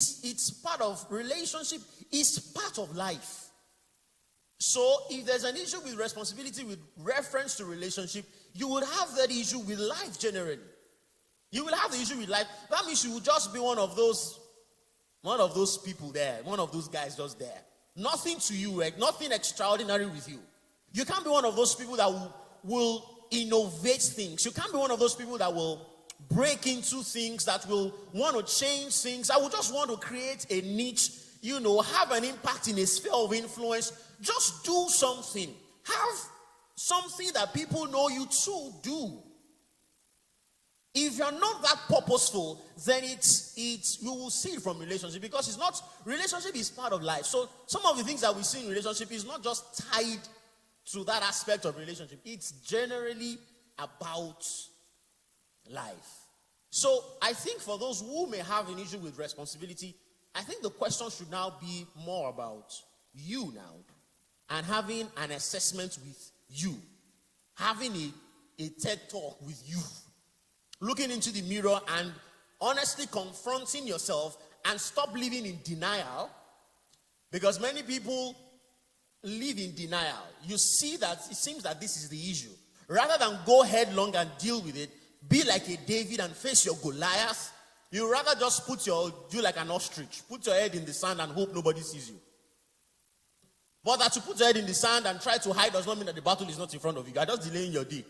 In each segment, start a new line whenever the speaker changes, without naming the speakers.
it's part of relationship, it's part of life. So if there's an issue with responsibility with reference to relationship, you would have that issue with life generally. You will have the issue with life. That means you will just be one of those people there, one of those guys just there. Nothing to you, nothing extraordinary with you. You can't be one of those people that will innovate things. You can't be one of those people that will break into things, that will want to change things. I will just want to create a niche, have an impact in a sphere of influence. Just do something. Have something that people know you to do. If you're not that purposeful, then you will see it from relationship, because relationship is part of life. So some of the things that we see in relationship is not just tied to that aspect of relationship. It's generally about life. So I think for those who may have an issue with responsibility, I think the question should now be more about you now, and having an assessment with you, having a TED talk with you, looking into the mirror and honestly confronting yourself, and stop living in denial, because many people live in denial. You see that it seems that this is the issue. Rather than go headlong and deal with it, be like a David and face your Goliath, you rather just do like an ostrich, put your head in the sand and hope nobody sees you. But that you put your head in the sand and try to hide does not mean that the battle is not in front of you. You are just delaying your day.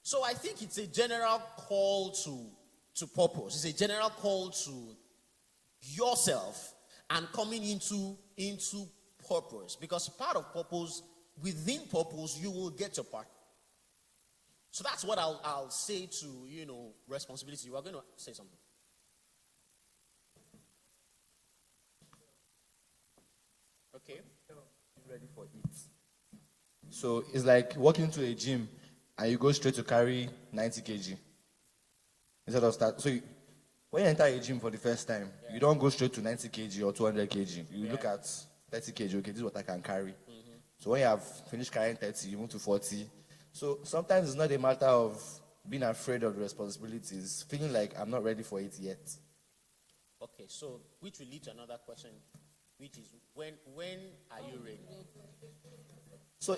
So I think it's a general call to purpose. It's a general call to yourself and coming into purpose. Because part of purpose, within purpose, you will get your part. So that's what I'll say to, responsibility. You are going to say something. Okay.
Ready for it. So it's like walking into a gym and you go straight to carry 90 kg instead of start. So when you enter a gym for the first time, you don't go straight to 90 kg or 200 kg. You look at 30 kg. Okay, this is what I can carry. Mm-hmm. So when you have finished carrying 30, you move to 40. So sometimes it's not a matter of being afraid of the responsibilities, feeling like I'm not ready for it yet.
Okay, so which will lead to another question, which is when are you ready?
So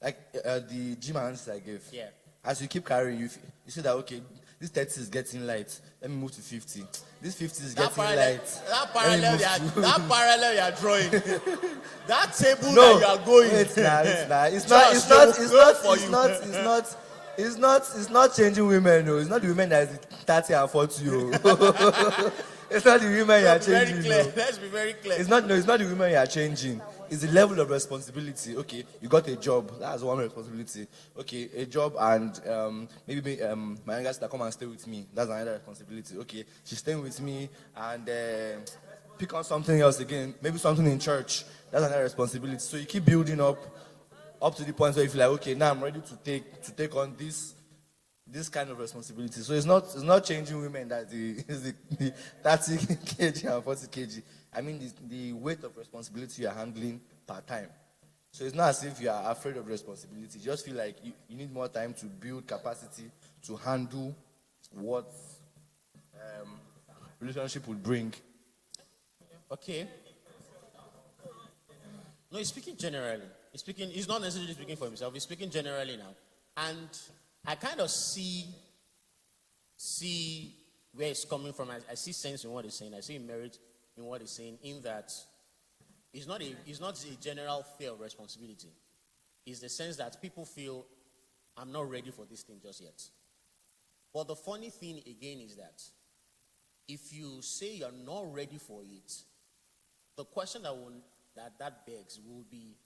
the gym answer I gave.
Yeah.
As you keep carrying, you see that okay, this 30 is getting light. Let me move to 50. This 50 is getting light.
That parallel you are drawing. That table that you are going.
It's not changing women. No, it's not the women that is 30 and 40. It's not the women you are changing.
Let's be very clear.
It's not the women you are changing. It's the level of responsibility. Okay, you got a job. That's one responsibility. Okay, a job, and maybe my younger sister come and stay with me. That's another responsibility. Okay, she's staying with me, and pick on something else again. Maybe something in church. That's another responsibility. So you keep building up to the point where you feel like, okay, now I'm ready to take on this kind of responsibility. So it's not changing women that is the 30 kg and 40 kg. I mean the weight of responsibility you're handling per time. So it's not as if you are afraid of responsibility. You just feel like you need more time to build capacity to handle what relationship would bring.
Okay. No, he's speaking generally. He's not necessarily speaking for himself. He's speaking generally now. And I kind of see where it's coming from. I see sense in what he's saying. I see merit in what he's saying, in that it's not a general fear of responsibility. It's the sense that people feel, I'm not ready for this thing just yet. But the funny thing again is that if you say you're not ready for it, the question that begs will be,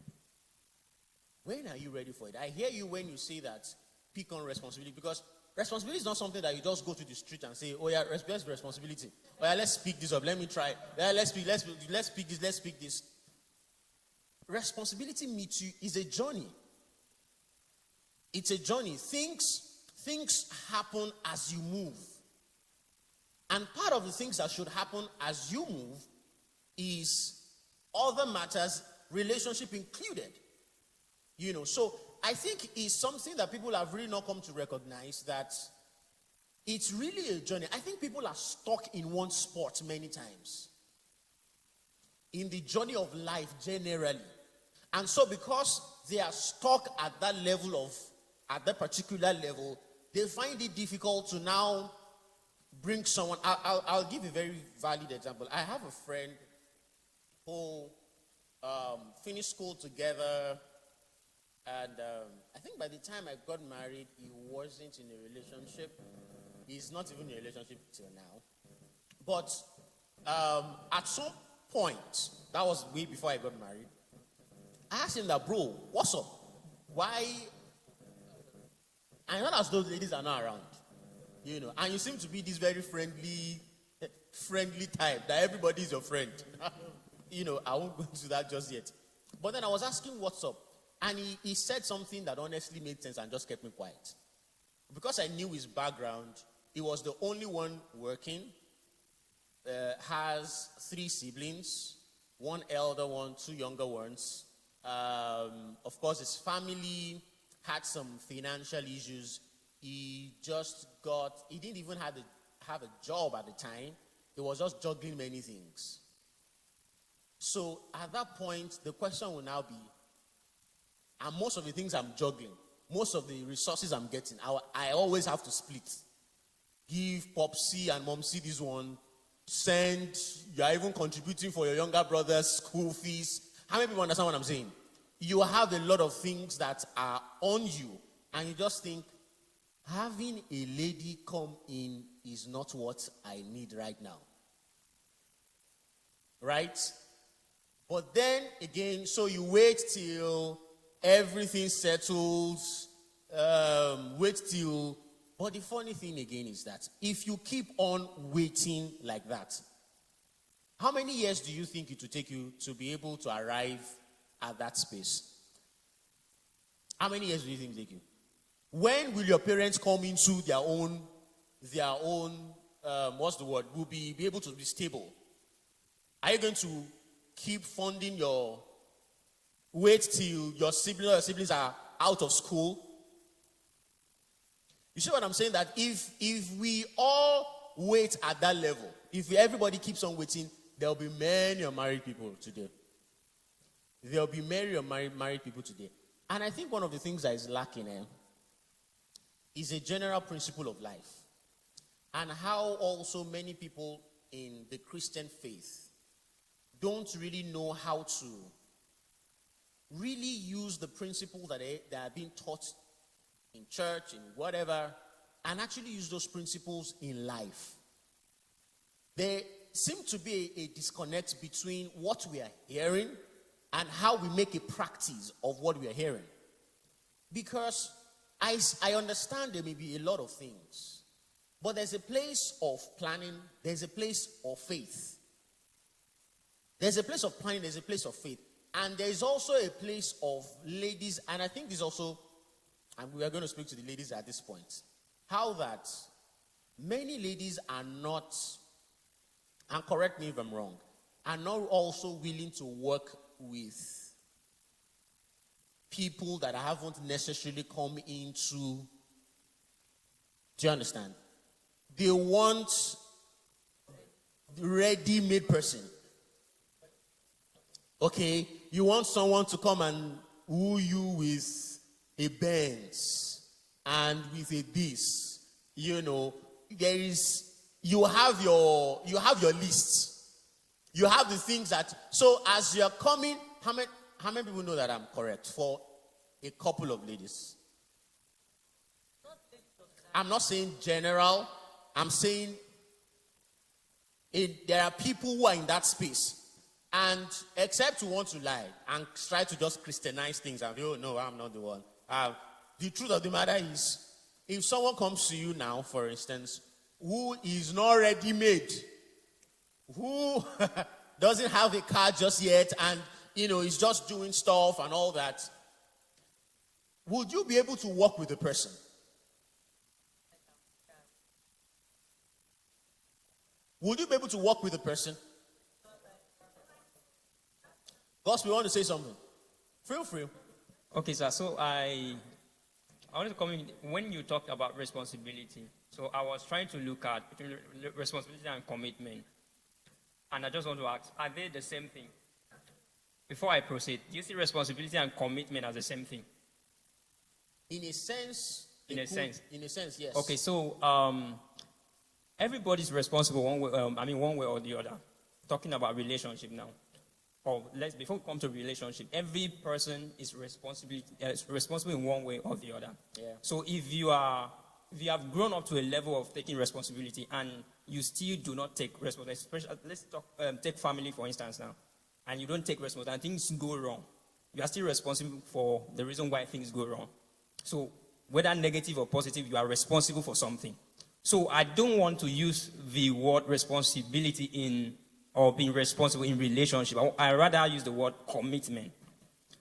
when are you ready for it? I hear you when you say that, pick on responsibility, because responsibility is not something that you just go to the street and say, oh yeah, responsibility. Oh yeah, let's pick this up. Let me try. Yeah, let's pick this. Responsibility meets you is a journey. It's a journey. Things happen as you move. And part of the things that should happen as you move is other matters, relationship included. So I think it's something that people have really not come to recognize, that It's really a journey. I think people are stuck in one spot many times. In the journey of life generally. And so because they are stuck at that particular level, they find it difficult to now bring someone. I'll give a very valid example. I have a friend who finished school together, and I think by the time I got married, he wasn't in a relationship. He's not even in a relationship till now. But at some point, that was way before I got married, I asked him that, bro, what's up? Why? And not as those ladies are not around, and you seem to be this very friendly type that everybody is your friend. I won't go into that just yet. But then I was asking what's up, and he said something that honestly made sense and just kept me quiet. Because I knew his background, he was the only one working, has 3 siblings, 1 elder one, 2 younger ones. Of course, his family had some financial issues. He didn't even have a job at the time. He was just juggling many things. So at that point, the question will now be, and most of the things I'm juggling, most of the resources I'm getting, I always have to split. Give Popsy and Momsy this one, you're even contributing for your younger brother's school fees. How many people understand what I'm saying? You have a lot of things that are on you, and you just think, having a lady come in is not what I need right now. Right? But then again, so you wait till everything settles, but the funny thing again is that if you keep on waiting like that, how many years do you think it will take you to be able to arrive at that space? How many years do you think it will take you? When will your parents come into their own will be able to be stable? Are you going to keep funding wait till your siblings are out of school? You see what I'm saying? That if we all wait at that level, if everybody keeps on waiting, there will be many unmarried people today. There will be many unmarried people today. And I think one of the things that is lacking is a general principle of life. And how also many people in the Christian faith don't really know how to really use the principles that are being taught in church, in whatever, and actually use those principles in life. There seems to be a disconnect between what we are hearing and how we make a practice of what we are hearing. Because I understand there may be a lot of things, but there's a place of planning, there's a place of faith. There's a place of planning, there's a place of faith. And there's also a place of ladies, and I think this also, and we are going to speak to the ladies at this point, how that many ladies are not, and correct me if I'm wrong, are not also willing to work with people that haven't necessarily come into, do you understand? They want the ready-made person. Okay, you want someone to come and woo you with a Benz and with a this. You have your list. You have the things that, so as you're coming, how many people know that I'm correct? For a couple of ladies. I'm not saying general. I'm saying there are people who are in that space. And except you want to lie and try to just Christianize things and oh no, I'm not the one. The truth of the matter is, if someone comes to you now, for instance, who is not ready made, who doesn't have a car just yet and is just doing stuff and all that, would you be able to work with the person? Would you be able to work with the person? Gospel, you want to say something? Feel free.
Okay, sir. So I wanted to come in when you talked about responsibility. So I was trying to look at between responsibility and commitment. And I just want to ask, are they the same thing? Before I proceed, do you see responsibility and commitment as the same thing?
In a sense.
In a sense,
yes.
Okay, so everybody's responsible one way, one way or the other. Talking about relationship now. Or before we come to relationship, every person is responsible in one way or the other.
Yeah.
So if you have grown up to a level of taking responsibility and you still do not take responsibility, especially let's take family for instance now, and you don't take responsibility and things go wrong, you are still responsible for the reason why things go wrong. So whether negative or positive, you are responsible for something. So I don't want to use the word responsibility or being responsible in relationship. I rather use the word commitment.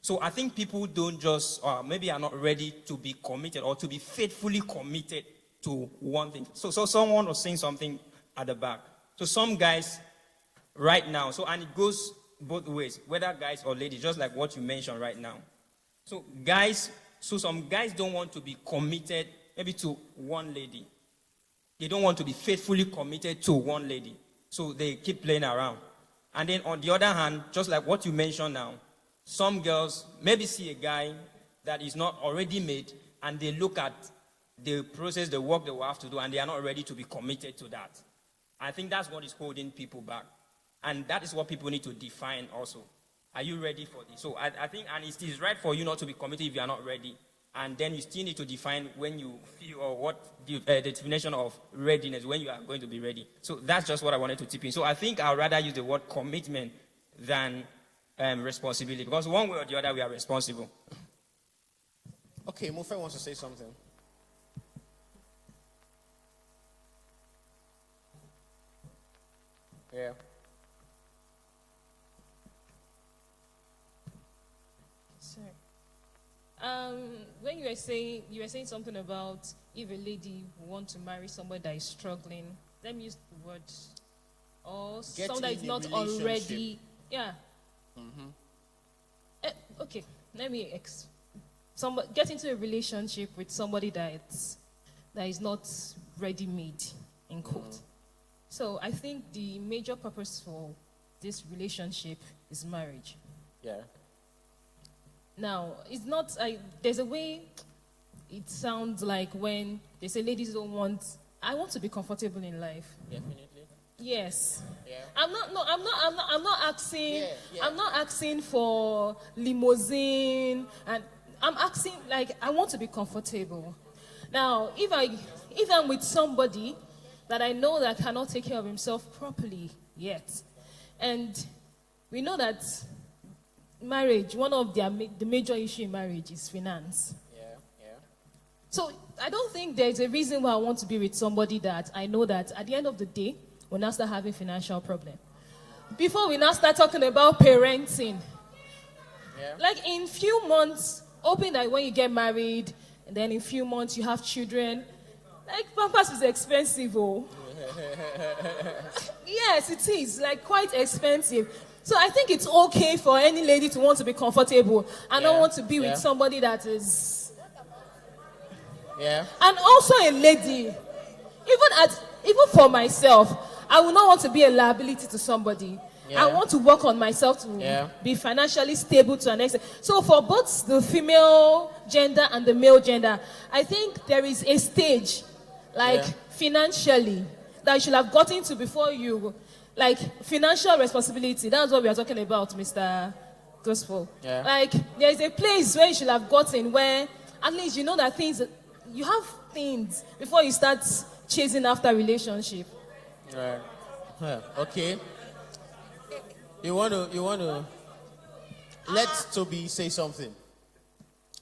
So I think people don't just, maybe are not ready to be committed or to be faithfully committed to one thing. So someone was saying something at the back. So some guys right now, and it goes both ways, whether guys or ladies, just like what you mentioned right now. So some guys don't want to be committed maybe to one lady. They don't want to be faithfully committed to one lady. So they keep playing around. And then on the other hand, just like what you mentioned now, some girls maybe see a guy that is not already made and they look at the process, the work they will have to do, and they are not ready to be committed to that. I think that's what is holding people back. And that is what people need to define also. Are you ready for this? So I think, and it is right for you not to be committed if you are not ready. And then you still need to define when you feel, or what the definition of readiness, when you are going to be ready. So that's just what I wanted to tip in. So I think I'd rather use the word commitment than responsibility. Because one way or the other, we are responsible.
Okay, Mufe wants to say something. Yeah.
Sorry. When you were saying something about if a lady want to marry somebody that is struggling, let me use the word, or someone that is not already, yeah. Mm-hmm. Okay, let me get into a relationship with somebody that is not ready-made, in quote. Mm-hmm. So I think the major purpose for this relationship is marriage.
Yeah.
Now, it's not, there's a way it sounds like when they say ladies I want to be comfortable in life.
Definitely.
Yes.
Yeah.
I'm not asking,
yeah.
I'm not asking for limousine, and I'm asking, I want to be comfortable. Now, if I'm with somebody that I know that cannot take care of himself properly yet, and we know that marriage, one of the major issue in marriage is finance.
Yeah.
So I don't think there's a reason why I want to be with somebody that I know that at the end of the day, we'll now start having financial problem. Before we now start talking about parenting.
Yeah.
In few months, hoping that when you get married, and then in few months you have children, Pampers is expensive, oh. Yes, it is, quite expensive. So I think it's okay for any lady to want to be comfortable and not want to be with somebody that is.
Yeah.
And also a lady, even for myself, I will not want to be a liability to somebody.
Yeah.
I want to work on myself to be financially stable to an extent. So for both the female gender and the male gender, I think there is a stage, financially, that you should have gotten to before you. Financial responsibility, that's what we are talking about, Mr. Gospel.
Yeah.
There's a place where you should have gotten where at least you know that you have things before you start chasing after relationship.
Right. Okay. You want to let Toby say something.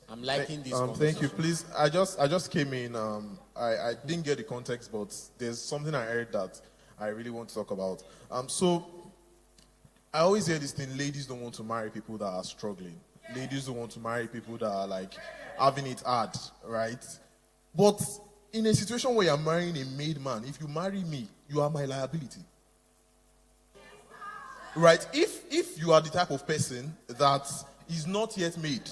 I'm liking this.
Thank you. Please, I just came in. I didn't get the context, but there's something I heard that I really want to talk about. So I always hear this thing: ladies don't want to marry people that are struggling. Ladies don't want to marry people that are having it hard, right? But in a situation where you're marrying a made man, if you marry me, you are my liability. Right? If you are the type of person that is not yet made,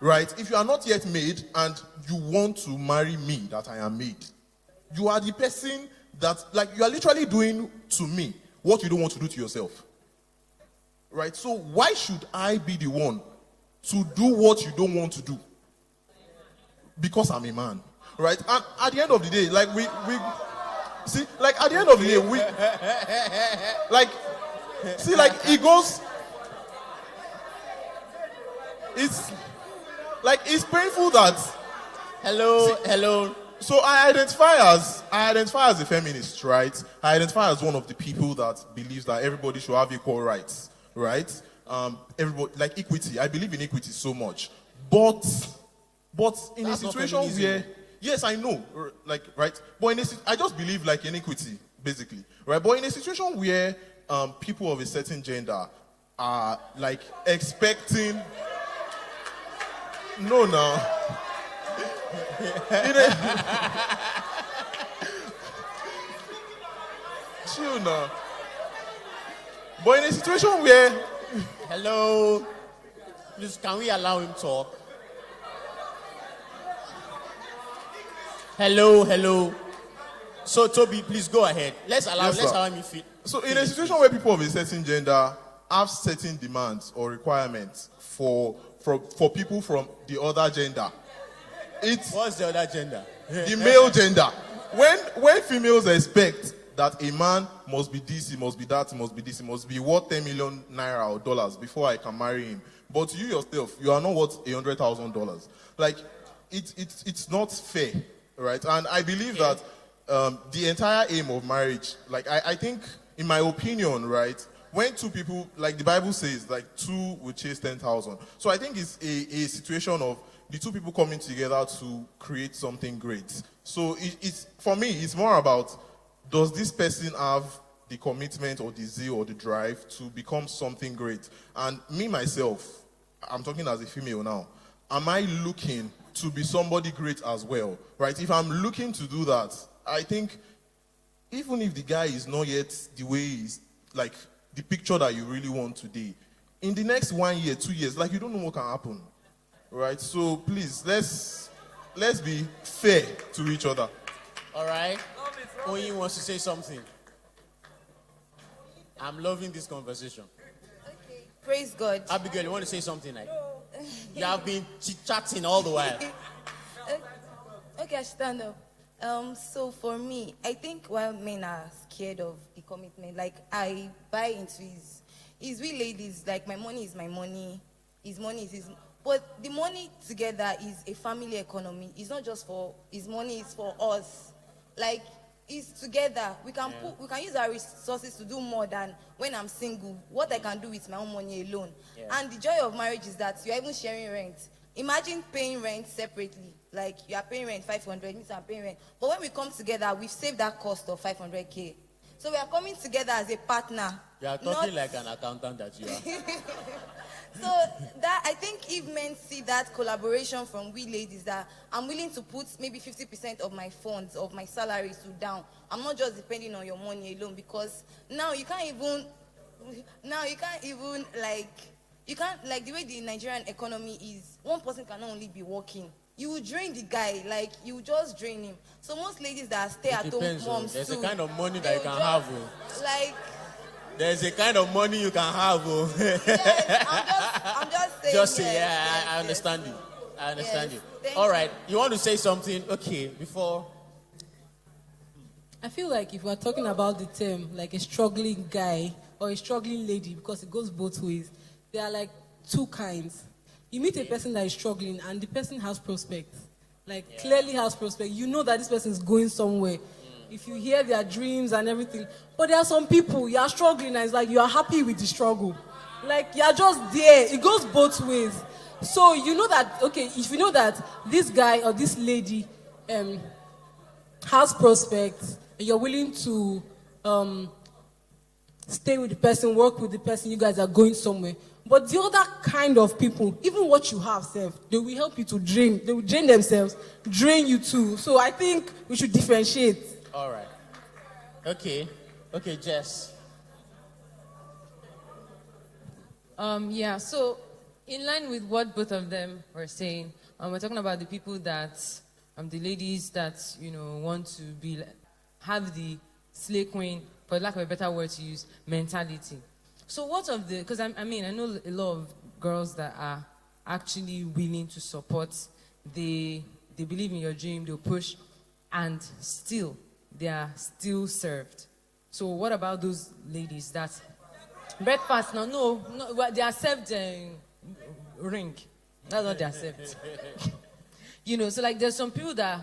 right? If you are not yet made and you want to marry me that I am made, You are the person that, like, you are literally doing to me what you don't want to do to yourself. Right? So why should I be the one to do what you don't want to do? Because I'm a man. Right? And at the end of the day, like, we see, like, at the end of the day, we, like, see, like, it goes, it's, like, it's painful that,
Hello.
so I identify as a feminist, right? I identify as one of the people that believes that everybody should have equal rights, right? Everybody, like, equity. I believe in equity so much, but in
That's
a
not
situation
feminism.
where, yes, I know, like, right? But I just believe, like, in equity, basically, right? But in a situation where people of a certain gender are, like, expecting, no, now. Chill now. But in a situation where,
Hello. Please, can we allow him talk? Hello. So, Toby, please go ahead. Let's allow him feel.
so in a situation where people of a certain gender have certain demands or requirements for people from the other gender, it's
What's the other gender?
the male gender. When females expect that a man must be this, he must be that, he must be this, he must be worth 10 million naira or dollars before I can marry him. But you yourself, you are not worth $100,000. Like, it's not fair, right? And I believe that the entire aim of marriage, like, I think, in my opinion, right, when two people, like the Bible says, like, two will chase 10,000. So I think it's a situation of the two people coming together to create something great. So it's, for me, it's more about, does this person have the commitment or the zeal or the drive to become something great? And me, myself, I'm talking as a female now, am I looking to be somebody great as well? Right? If I'm looking to do that, I think even if the guy is not yet the way he's, like, the picture that you really want today, in the next 1 year, 2 years, like, you don't know what can happen. Right? So please, let's be fair to each other.
All right. Oyin wants to say something. I'm loving this conversation.
Okay. Praise God.
Abigail, you want to say something? Like, you have been chit-chatting all the while.
Okay, I stand up. So for me, I think while men are scared of the commitment, like, I buy into his we ladies, like, my money is my money, his money is his. But the money together is a family economy. It's not just for his money, it's for us. Like, it's together. We can use our resources to do more than when I'm single. What I can do with my own money alone. Yeah. And the joy of marriage is that you're even sharing rent. Imagine paying rent separately. Like, you are paying rent 500, means I'm paying rent. But when we come together, we've saved that cost of 500K. So we are coming together as a partner.
You are talking like an accountant that you are.
So that, I think if men see that collaboration from we ladies, that I'm willing to put maybe 50% of my funds, of my salary to down. I'm not just depending on your money alone, because now you can't even like the way the Nigerian economy is, one person can only be working. You will drain the guy, like, you just drain him. So most ladies that stay at home moms,
there's
too,
a kind of money that you can have.
Like,
there's a kind of money you can have.
yes, I'm just saying.
Just say,
yes,
yeah,
yes,
I understand
yes.
you. I understand
Yes,
you.
thank
All
you.
right, you want to say something? Okay, before.
I feel like if we're talking about the term, like a struggling guy or a struggling lady, because it goes both ways, there are like two kinds. You meet a person that is struggling and the person has prospects, like clearly has prospects. You know that this person is going somewhere. If you hear their dreams and everything. But there are some people, you are struggling and it's like you are happy with the struggle. Like, you are just there. It goes both ways. So you know that, okay, if you know that this guy or this lady has prospects, and you're willing to stay with the person, work with the person, you guys are going somewhere. But the other kind of people, even what you have, they will help you to drain. They will drain themselves, drain you too. So I think we should differentiate.
All right. Okay, Jess.
Yeah, so in line with what both of them were saying, we're talking about the people that the ladies that, want to be, have the slay queen, for lack of a better word to use, mentality. So what of the, because I know a lot of girls that are actually willing to support, they believe in your dream, they'll push, and still, they are still served. So what about those ladies that breakfast? No, they are served ring. That's what they are served. So like there's some people that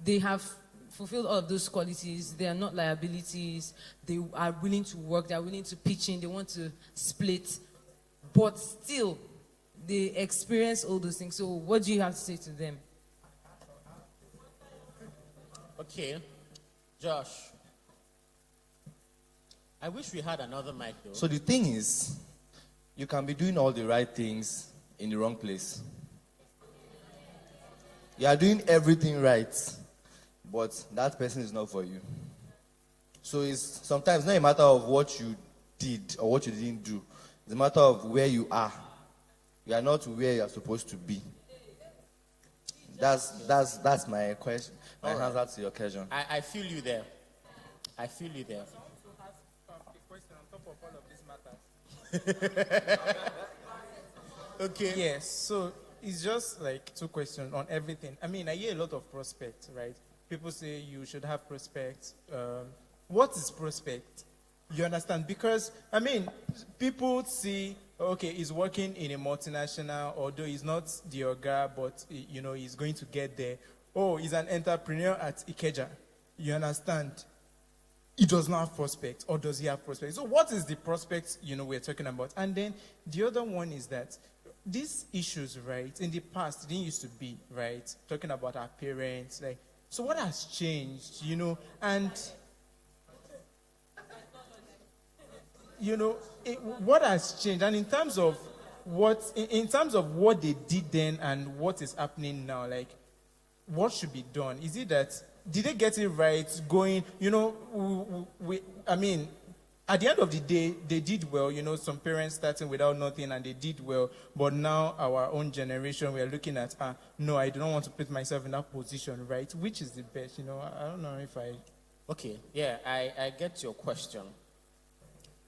they have fulfilled all of those qualities. They are not liabilities. They are willing to work. They are willing to pitch in. They want to split, but still they experience all those things. So what do you have to say to them?
Okay, Josh. I wish we had another mic though.
So the thing is, you can be doing all the right things in the wrong place. You are doing everything right, but that person is not for you. So it's sometimes not a matter of what you did or what you didn't do. It's a matter of where you are. You are not where you are supposed to be. That's my question. My answer to your question.
I feel you there. I feel you there. Okay.
Yes, so it's just like two questions on everything. I hear a lot of prospects, right? People say you should have prospects. What is prospect? You understand? Because, people see, okay, he's working in a multinational, although he's not the Oga, but, he's going to get there. Oh, he's an entrepreneur at Ikeja. You understand? He does not have prospects, or does he have prospects? So what is the prospects, we're talking about? And then the other one is that these issues, right, in the past, didn't used to be, right, talking about our parents, like, so what has changed, and, what has changed? And in terms of what they did then and what is happening now, like, what should be done? Is it that, did they get it right going, at the end of the day, they did well, some parents starting without nothing and they did well, but now our own generation, we are looking at, no, I do not want to put myself in that position, right? Which is the best, I don't know if I...
Okay, yeah, I get your question.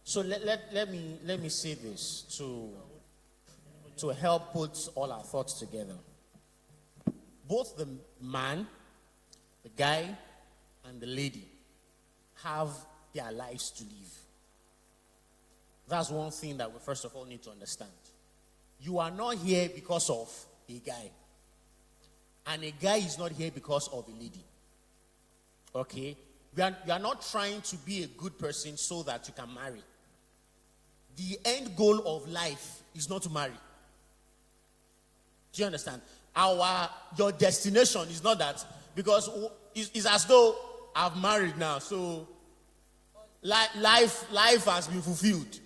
So let me say this to help put all our thoughts together. Both the man, the guy, and the lady have their lives to live. That's one thing that we first of all need to understand. You are not here because of a guy. And a guy is not here because of a lady. Okay? You are not trying to be a good person so that you can marry. The end goal of life is not to marry. Do you understand? Your destination is not that, because it's as though I've married now, so life has been fulfilled.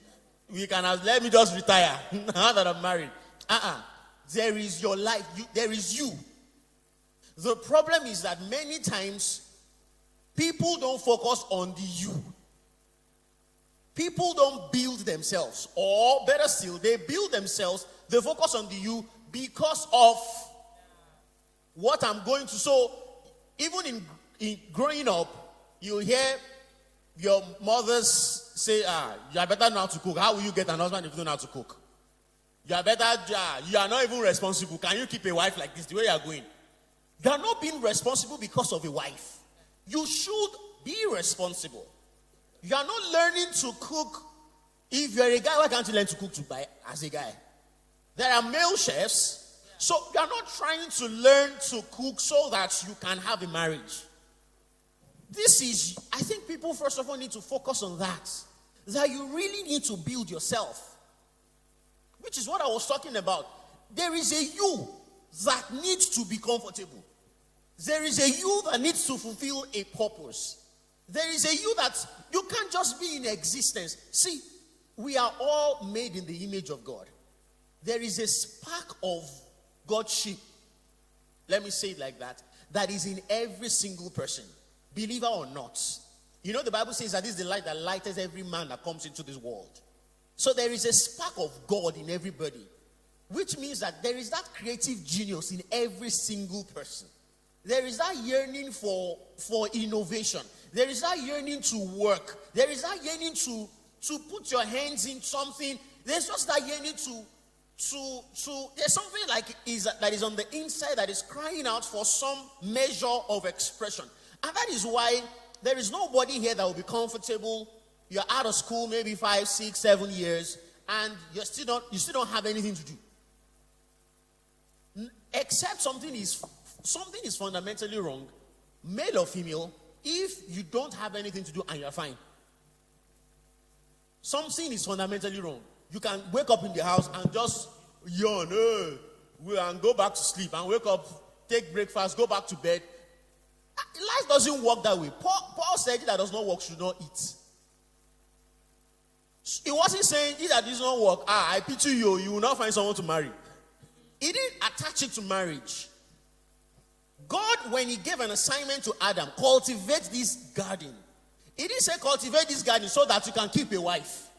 Let me just retire now that I'm married. There is your life. There is you. The problem is that many times people don't focus on the you. People don't build themselves, or better still, they build themselves. They focus on the you because of what I'm going to. So even in growing up, you hear your mothers say, you are better now to cook. How will you get an husband if you don't know how to cook? You are better, you are not even responsible. Can you keep a wife like this the way you are going? You are not being responsible because of a wife. You should be responsible. You are not learning to cook. If you're a guy, why can't you learn to cook as a guy? There are male chefs. So you are not trying to learn to cook so that you can have a marriage. I think people first of all need to focus on that. That you really need to build yourself. Which is what I was talking about. There is a you that needs to be comfortable. There is a you that needs to fulfill a purpose. There is a you that you can't just be in existence. See, we are all made in the image of God. There is a spark of Godship, let me say it like that is in every single person, believer or not. The Bible says that this is the light that lightens every man that comes into this world. So there is a spark of God in everybody, which means that there is that creative genius in every single person. there is that yearning for innovation. There is that yearning to work. There is that yearning to put your hands in something. There's just that yearning to there's something that is on the inside that is crying out for some measure of expression. And that is why there is nobody here that will be comfortable. You're out of school maybe 5, 6, 7 years, and you still don't have anything to do. Except something is fundamentally wrong, male or female, if you don't have anything to do and you're fine. Something is fundamentally wrong. You can wake up in the house and just yawn, and go back to sleep, and wake up, take breakfast, go back to bed. Life doesn't work that way. Paul said, "He that does not work should not eat." He wasn't saying, "He that does not work, I pity you, you will not find someone to marry." He didn't attach it to marriage. God, when he gave an assignment to Adam, cultivate this garden. He didn't say cultivate this garden so that you can keep a wife.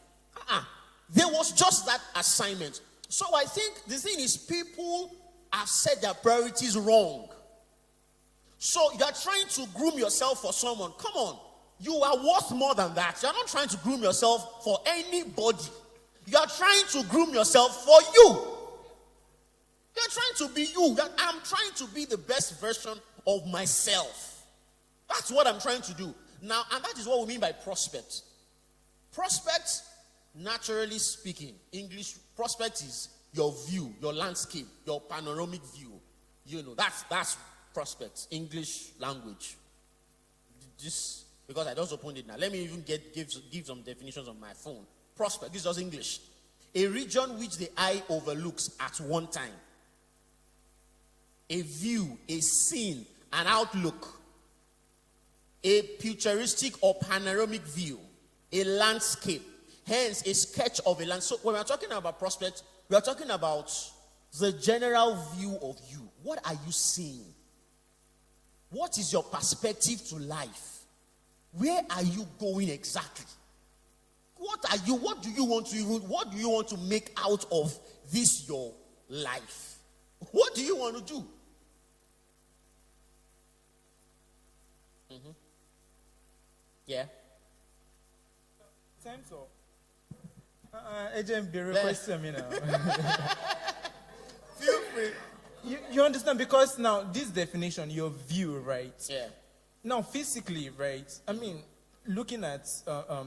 There was just that assignment. So I think the thing is, people have set their priorities wrong. So you're trying to groom yourself for someone. Come on. You are worth more than that. You're not trying to groom yourself for anybody. You're trying to groom yourself for you. You're trying to be you. I'm trying to be the best version of myself. That's what I'm trying to do. Now, and that is what we mean by prospect. Prospect, naturally speaking, English prospect is your view, your landscape, your panoramic view. You know, that's prospect, English language. Just because I just opened it now. Let me even give some definitions on my phone. Prospect, this is just English. A region which the eye overlooks at one time. A view, a scene, an outlook. A futuristic or panoramic view. A landscape. Hence, a sketch of a land. So when we're talking about prospect, we are talking about the general view of you. What are you seeing? What is your perspective to life? Where are you going exactly? What do you want to make out of this your life? What do you want to do? Yeah.
Time's up. Agent, be requesting me now.
Feel free.
You understand? Because now, this definition, your view, right?
Yeah.
Now, physically, right? I mean, looking at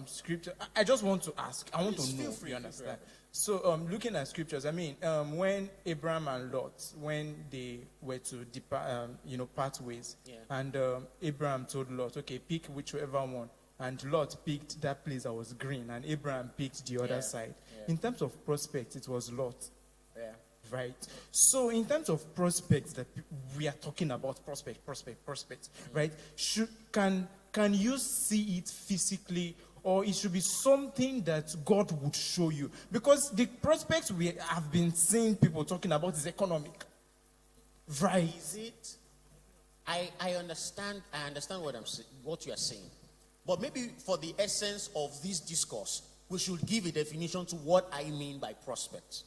scripture, I just want to ask. I want
Please,
to know.
feel free,
You understand?
feel
So, looking at scriptures, I mean, when Abraham and Lot, when they were to depart, part ways,
Yeah.
and Abraham told Lot, "Okay, pick whichever one." And Lot picked that place that was green, and Abraham picked the other side.
Yeah.
In terms of prospect, it was Lot.
Yeah.
Right. So in terms of prospects that we are talking about, prospect, right? Can you see it physically, or it should be something that God would show you? Because the prospects we have been seeing people talking about is economic. Right.
Is it? I understand what you are saying. But maybe for the essence of this discourse, we should give a definition to what I mean by prospect.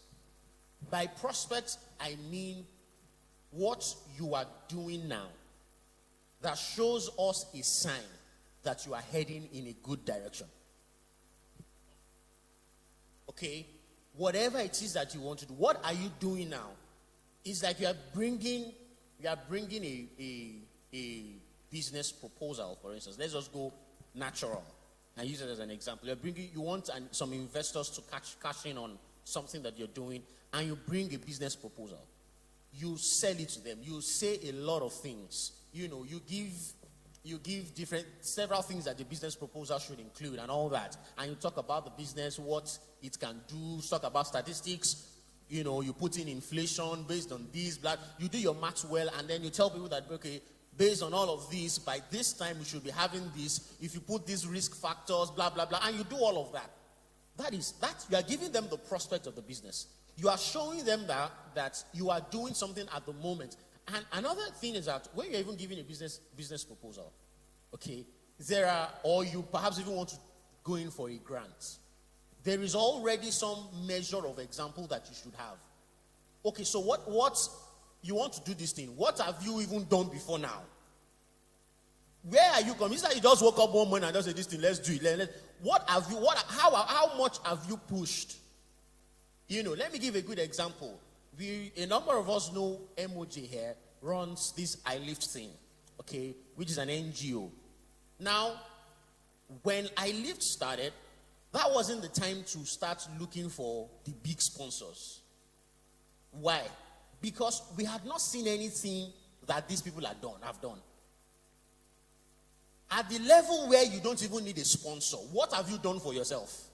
By prospect, I mean what you are doing now that shows us a sign that you are heading in a good direction. Okay? Whatever it is that you want to do, what are you doing now? It's like you are bringing a business proposal, for instance. Let's just go natural. I use it as an example. You want some investors to cash in on something that you're doing, and you bring a business proposal. You sell it to them. You say a lot of things. You give several things that the business proposal should include and all that. And you talk about the business, what it can do, talk about statistics. You put in inflation based on this, blah. You do your maths well, and then you tell people that, okay, based on all of this, by this time we should be having this. If you put these risk factors, blah, blah, blah, and you do all of that. That you are giving them the prospect of the business. You are showing them that you are doing something at the moment. And another thing is that when you're even giving a business proposal, okay, or you perhaps even want to go in for a grant, there is already some measure of example that you should have. Okay, so what you want to do this thing. What have you even done before now? Where are you coming? It's like you just woke up one morning and just say, this thing, let's do it. How much have you pushed? Let me give a good example. A number of us know MOJ here runs this I Lift thing, okay, which is an NGO. Now, when I Lift started, that wasn't the time to start looking for the big sponsors. Why? Because we had not seen anything that these people have done. At the level where you don't even need a sponsor, what have you done for yourself?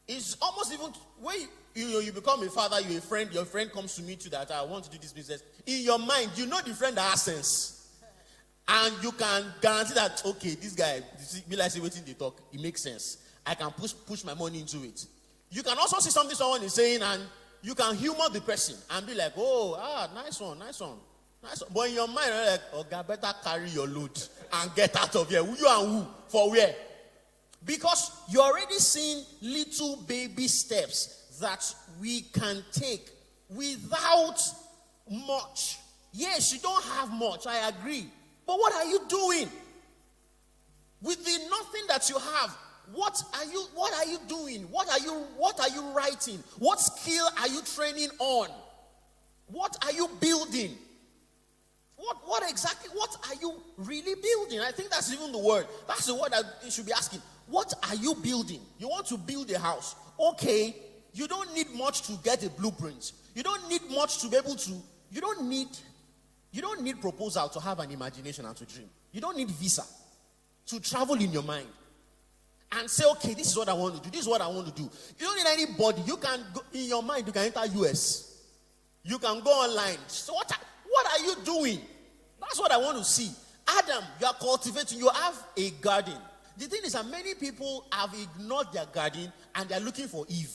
It's almost even when you become a father, you're a friend, your friend comes to meet you that I want to do this business. In your mind, you know the friend that has sense. And you can guarantee that, okay, this guy, be like waiting they talk, it makes sense. I can push my money into it. You can also see something someone is saying and you can humor the person and be like, nice one. But in your mind, you're like, okay, better carry your load and get out of here. Who you and who? For where? Because you're already seeing little baby steps that we can take without much. Yes, you don't have much, I agree. But what are you doing? With the nothing that you have, what are you doing? What are you writing? What skill are you training on? What are you building? What are you really building? I think that's even the word. That's the word that you should be asking. What are you building? You want to build a house. Okay, you don't need much to get a blueprint. You don't need much to be able to, you don't need proposal to have an imagination and to dream. You don't need visa to travel in your mind and say, okay, this is what I want to do. This is what I want to do. You don't need anybody. You can go, in your mind, you can enter US. You can go online. So what are you doing? That's what I want to see. Adam, you are cultivating. You have a garden. The thing is that many people have ignored their garden and they are looking for Eve.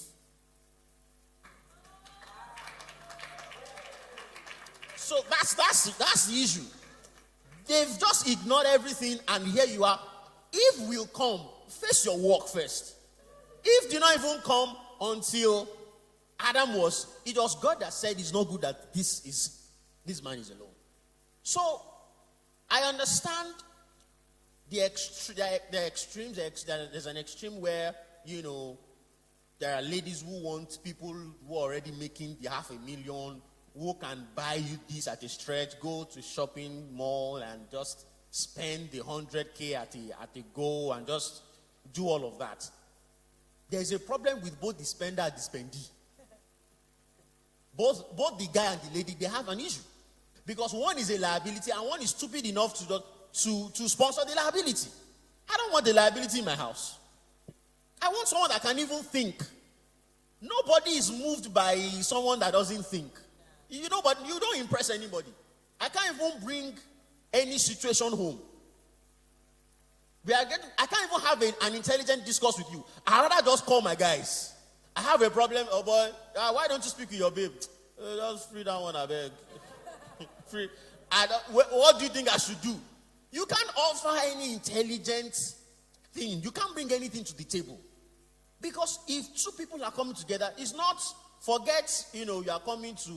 So that's the issue. They've just ignored everything and here you are. Eve will come. Face your work first. Eve did not even come until Adam was. It was God that said it's not good that this man is alone. So I understand the extremes. There's an extreme where there are ladies who want people who are already making the $500,000 who can buy you this at a stretch, go to shopping mall and just spend the $100K at a go and just do all of that. There's a problem with both the spender and the spendee. Both the guy and the lady, they have an issue. Because one is a liability and one is stupid enough to sponsor the liability. I don't want the liability in my house. I want someone that can even think. Nobody is moved by someone that doesn't think. But you don't impress anybody. I can't even bring any situation home. I can't even have an intelligent discourse with you. I'd rather just call my guys. I have a problem. Oh boy, why don't you speak with your babe? Just free that one, I beg. Free. What do you think I should do? You can't offer any intelligent thing. You can't bring anything to the table. Because if two people are coming together, it's not, forget, you are coming to,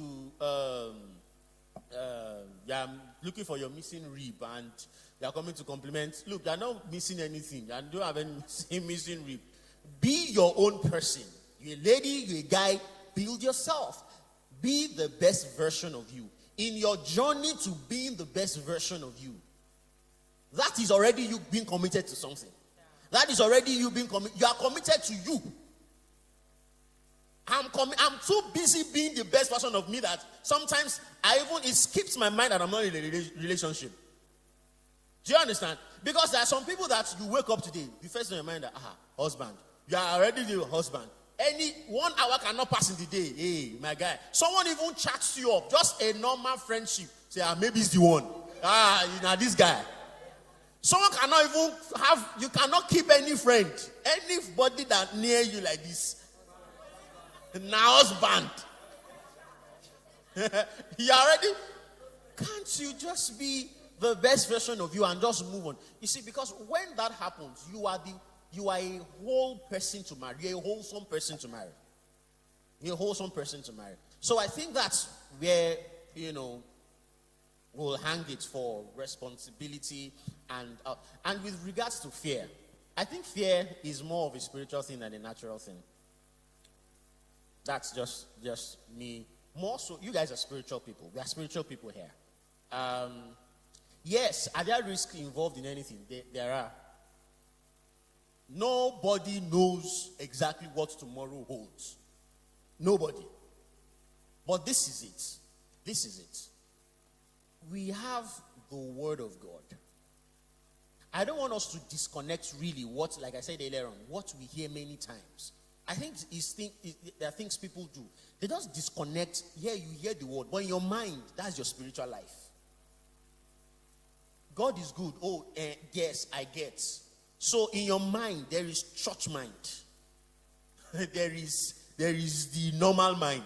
you are looking for your missing rib and you are coming to compliment. Look, you are not missing anything. You don't have any missing rib. Be your own person. You're a lady, you're a guy. Build yourself. Be the best version of you. In your journey to being the best version of you, that is already you being committed to something. That is already you being committed. You are committed to you. I'm too busy being the best version of me that sometimes it skips my mind that I'm not in a relationship. Do you understand? Because there are some people that you wake up today, the first thing in your mind that, husband. You are already the husband. Any 1 hour cannot pass in the day. Hey, my guy. Someone even chats you up. Just a normal friendship. Say, maybe it's the one. This guy. Someone cannot even you cannot keep any friend. Anybody that near you like this. Now husband. You already. Can't you just be the best version of you and just move on? You see, because when that happens, you are a whole person to marry. You're a wholesome person to marry. You're a wholesome person to marry. So I think that's where, we'll hang it for responsibility and with regards to fear. I think fear is more of a spiritual thing than a natural thing. That's just me. More so, you guys are spiritual people. We are spiritual people here. Yes, are there risks involved in anything? There are. Nobody knows exactly what tomorrow holds. Nobody. But this is it. This is it. We have the Word of God. I don't want us to disconnect really what, like I said earlier on, what we hear many times. I think there are things people do. They just disconnect. Yeah, you hear the word, but in your mind, that's your spiritual life. God is good. Oh, yes, I get. So in your mind, there is church mind. there is the normal mind.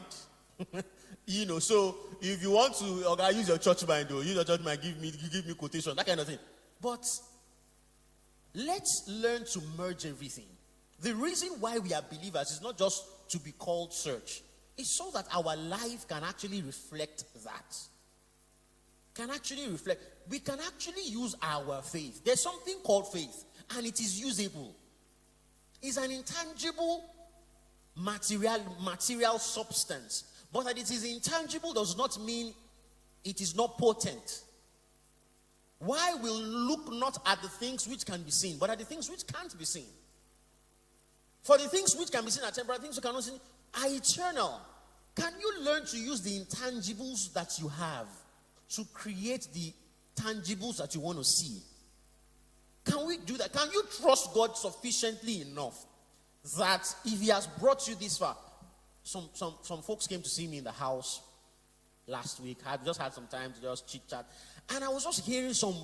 So if you want to use your church mind, use your church mind, give me quotation, that kind of thing. But let's learn to merge everything. The reason why we are believers is not just to be called church. It's so that our life can actually reflect that. We can actually use our faith. There's something called faith, and it is usable. It's an intangible material substance. But that it is intangible does not mean it is not potent. Why we look not at the things which can be seen, but at the things which can't be seen? For the things which can be seen are temporal, things you cannot see are eternal. Can you learn to use the intangibles that you have to create the tangibles that you want to see? Can we do that? Can you trust God sufficiently enough that if He has brought you this far? Some folks came to see me in the house last week. I just had some time to just chit chat, and I was just hearing some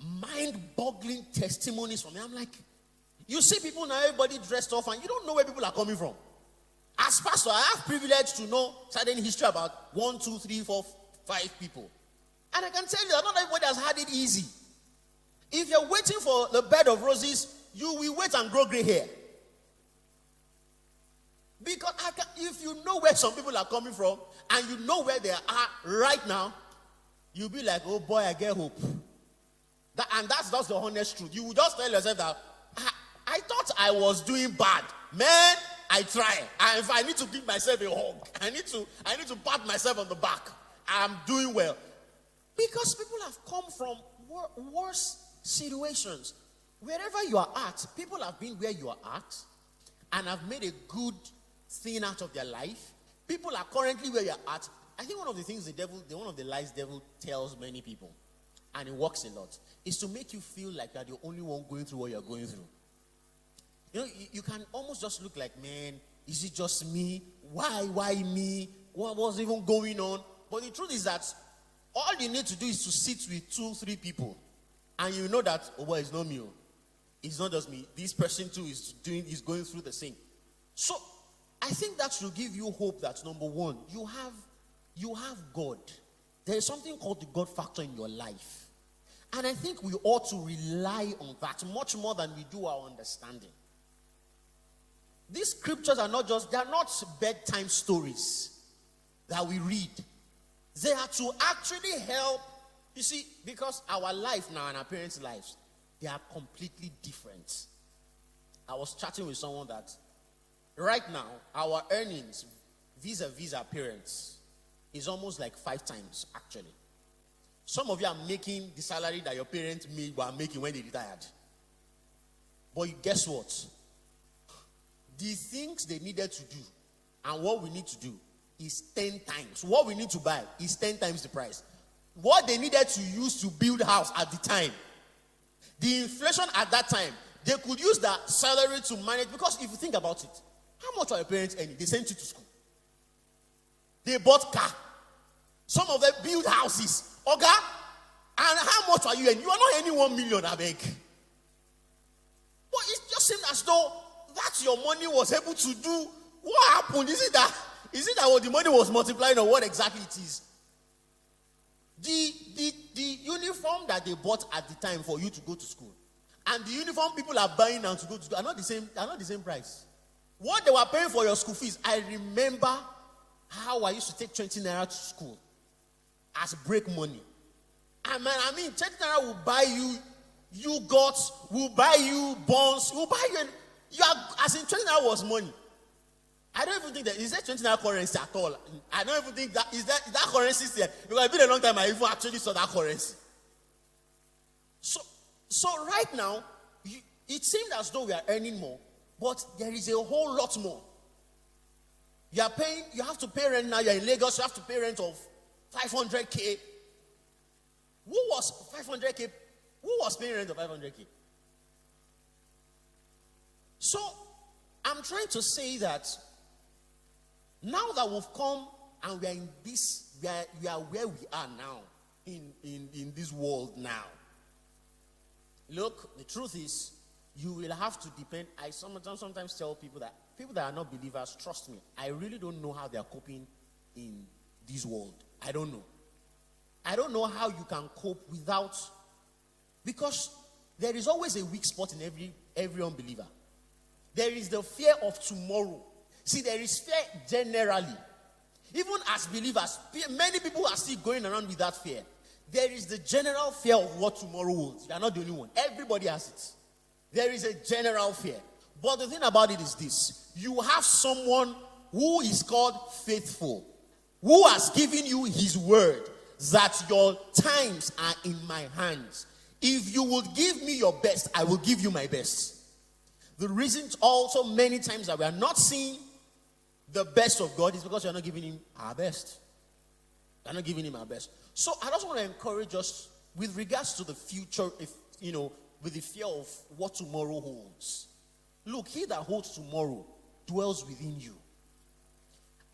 mind-boggling testimonies from me. I'm like, you see people now, everybody dressed off, and you don't know where people are coming from. As pastor, I have privilege to know certain history about 1, 2, 3, 4, 5 people. And I can tell you that not everybody has had it easy. If you're waiting for the bed of roses, you will wait and grow gray hair. Because if you know where some people are coming from, and you know where they are right now, you'll be like, oh boy, I get hope. And that's the honest truth. You will just tell yourself that, I thought I was doing bad. Man, I try. And if I need to give myself a hug, I need to pat myself on the back. I'm doing well. Because people have come from worse situations. Wherever you are at, people have been where you are at and have made a good thing out of their life. People are currently where you're at. I think one of the things one of the lies the devil tells many people, and it works a lot, is to make you feel like you're the only one going through what you're going through. You can almost just look like, man, is it just me? Why me? What was even going on? But the truth is that all you need to do is to sit with 2, 3 people, and you know that, oh boy, it's not me. It's not just me. This person too is going through the same. So I think that should give you hope that, number one, you have God. There is something called the God factor in your life. And I think we ought to rely on that much more than we do our understanding. These scriptures they're not bedtime stories that we read. They are to actually help. You see, because our life now and our parents' lives, they are completely different. I was chatting with someone that right now, our earnings vis-a-vis our parents is almost like 5 times, actually. Some of you are making the salary that your parents were making when they retired. But guess what? The things they needed to do and what we need to do is 10 times. What we need to buy is 10 times the price. What they needed to use to build a house at the time, the inflation at that time, they could use that salary to manage. Because if you think about it, how much are your parents earning? They sent you to school. They bought car. Some of them build houses. Okay? And how much are you earning? You are not earning 1 million, I beg. But it just seemed as though that your money was able to do. What happened? Is it that what the money was multiplying, or what exactly it is? The uniform that they bought at the time for you to go to school and the uniform people are buying now to go to school are not the same price. What they were paying for your school fees, I remember how I used to take 20 naira to school as break money. I mean, 20 naira will buy you yogurt, will buy you buns, will buy you as in 20 naira was money. I don't even think that is that 20 naira currency at all. I don't even think that is that currency there, because it's been a long time I even actually saw that currency. So right now, it seems as though we are earning more, but there is a whole lot more. You have to pay rent now. You're in Lagos, you have to pay rent of 500k. Who was 500k? Who was paying rent of 500k? So I'm trying to say that now that we've come and we are in this, we are where we are now in this world now. Look, the truth is, you will have to depend. I sometimes tell people that are not believers, trust me, I really don't know how they are coping in this world. I don't know. I don't know how you can cope without, because there is always a weak spot in every unbeliever. There is the fear of tomorrow. See, there is fear generally. Even as believers, many people are still going around with that fear. There is the general fear of what tomorrow holds. You are not the only one. Everybody has it. There is a general fear. But the thing about it is this. You have someone who is called faithful, who has given you his word that your times are in my hands. If you would give me your best, I will give you my best. The reason also many times that we are not seeing the best of God is because we are not giving him our best. We are not giving him our best. So I just want to encourage us with regards to the future, with the fear of what tomorrow holds. Look, he that holds tomorrow dwells within you.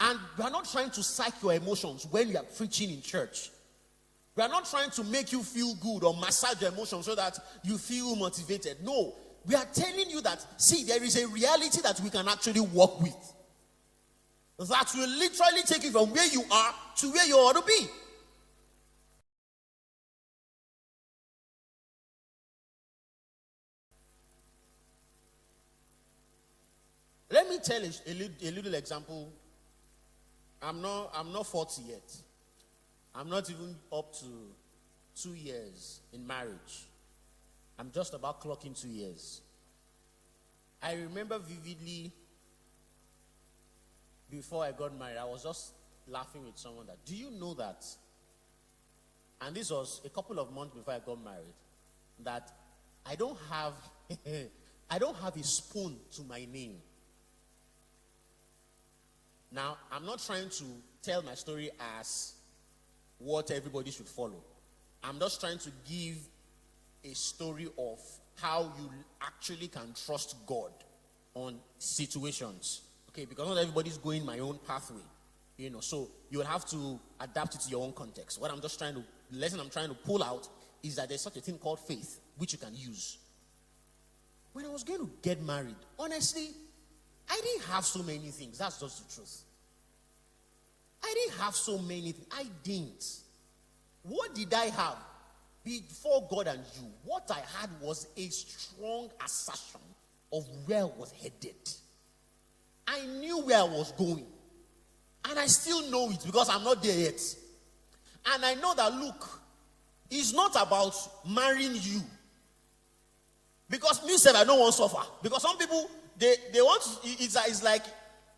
And we are not trying to psych your emotions when you are preaching in church. We are not trying to make you feel good or massage your emotions so that you feel motivated. No, we are telling you that, see, there is a reality that we can actually work with. That will literally take you from where you are to where you ought to be. Let me tell a little example. I'm not 40 yet. I'm not even up to 2 years in marriage. I'm just about clocking 2 years. I remember vividly, before I got married, I was just laughing with someone that, do you know that, and this was a couple of months before I got married, that I don't have a spoon to my name. Now, I'm not trying to tell my story as what everybody should follow. I'm just trying to give a story of how you actually can trust God on situations. Okay, because not everybody's going my own pathway. So you will have to adapt it to your own context. The lesson I'm trying to pull out is that there's such a thing called faith, which you can use. When I was going to get married, honestly, I didn't have so many things. That's just the truth. I didn't have so many things. I didn't. What did I have? Before God and you, what I had was a strong assertion of where I was headed. I knew where I was going. And I still know it because I'm not there yet. And I know that, look, it's not about marrying you. Because me, I don't want to suffer. Because some people, they want to, it's like,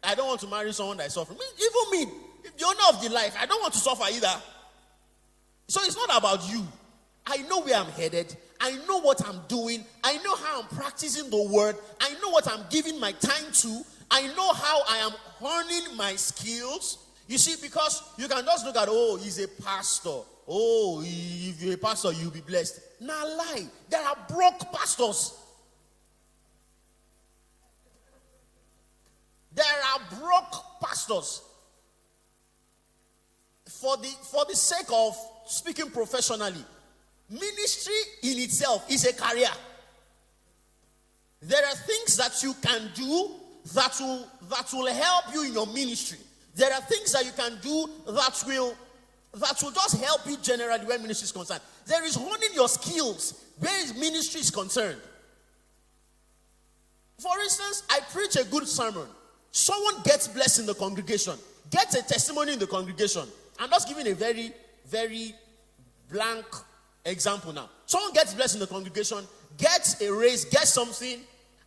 I don't want to marry someone that is suffering. Even me, the owner of the life, I don't want to suffer either. So it's not about you. I know where I'm headed. I know what I'm doing. I know how I'm practicing the word. I know what I'm giving my time to. I know how I am honing my skills. You see, because you can just look at, oh, he's a pastor. Oh, if you're a pastor, you'll be blessed. Nah, lie. There are broke pastors. There are broke pastors. For the sake of speaking professionally, ministry in itself is a career. There are things that you can do that will help you in your ministry. There are things that you can do that will just help you generally where ministry is concerned. There is honing your skills where ministry is concerned. For instance, I preach a good sermon. Someone gets blessed in the congregation, gets a testimony in the congregation. I'm just giving a very, very blank example now. Someone gets blessed in the congregation, gets a raise, gets something,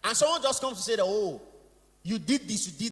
and someone just comes to say that, oh, you did this, you did